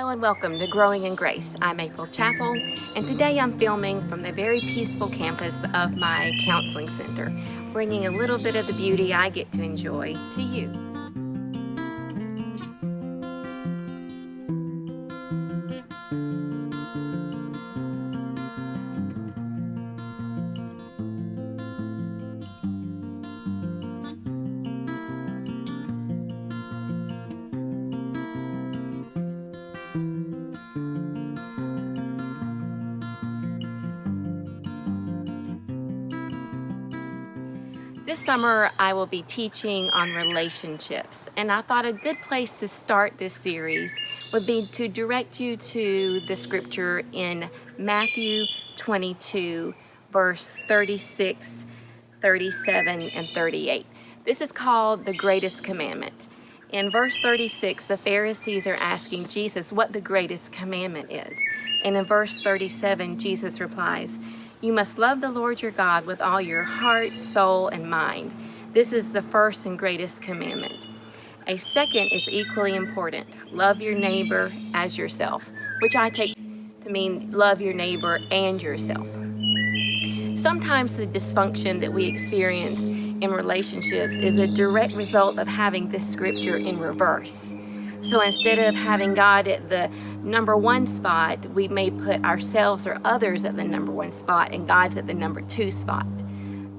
Hello and welcome to Growing in Grace. I'm April Chappell, and today I'm filming from the very peaceful campus of my counseling center, bringing a little bit of the beauty I get to enjoy to you. This summer, I will be teaching on relationships, and I thought a good place to start this series would be to direct you to the scripture in Matthew 22, verse 36, 37, and 38. This is called the Greatest Commandment. In verse 36, the Pharisees are asking Jesus what the greatest commandment is. And in verse 37, Jesus replies, "You must love the Lord your God with all your heart, soul, and mind. This is the first and greatest commandment. A second is equally important. Love your neighbor as yourself," which I take to mean love your neighbor and yourself. Sometimes the dysfunction that we experience in relationships is a direct result of having this scripture in reverse. So instead of having God at the number one spot, we may put ourselves or others at the number one spot and God's at the number two spot.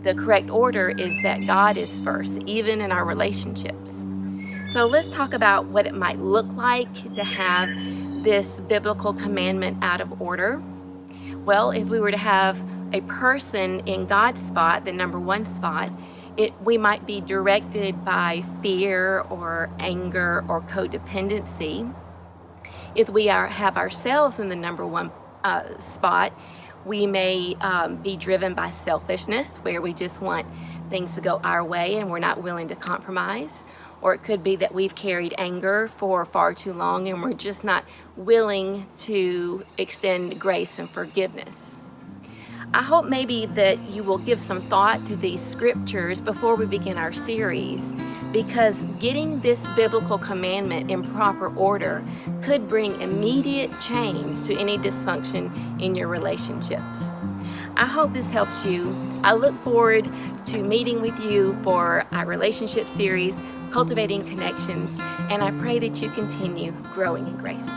The correct order is that God is first, even in our relationships. So let's talk about what it might look like to have this biblical commandment out of order. Well, if we were to have a person in God's spot, the number one spot, we might be directed by fear or anger or codependency. If we have ourselves in the number one spot, we may be driven by selfishness, where we just want things to go our way and we're not willing to compromise. Or it could be that we've carried anger for far too long and we're just not willing to extend grace and forgiveness. I hope maybe that you will give some thought to these scriptures before we begin our series, because getting this biblical commandment in proper order could bring immediate change to any dysfunction in your relationships. I hope this helps you. I look forward to meeting with you for our relationship series, Cultivating Connections, and I pray that you continue growing in grace.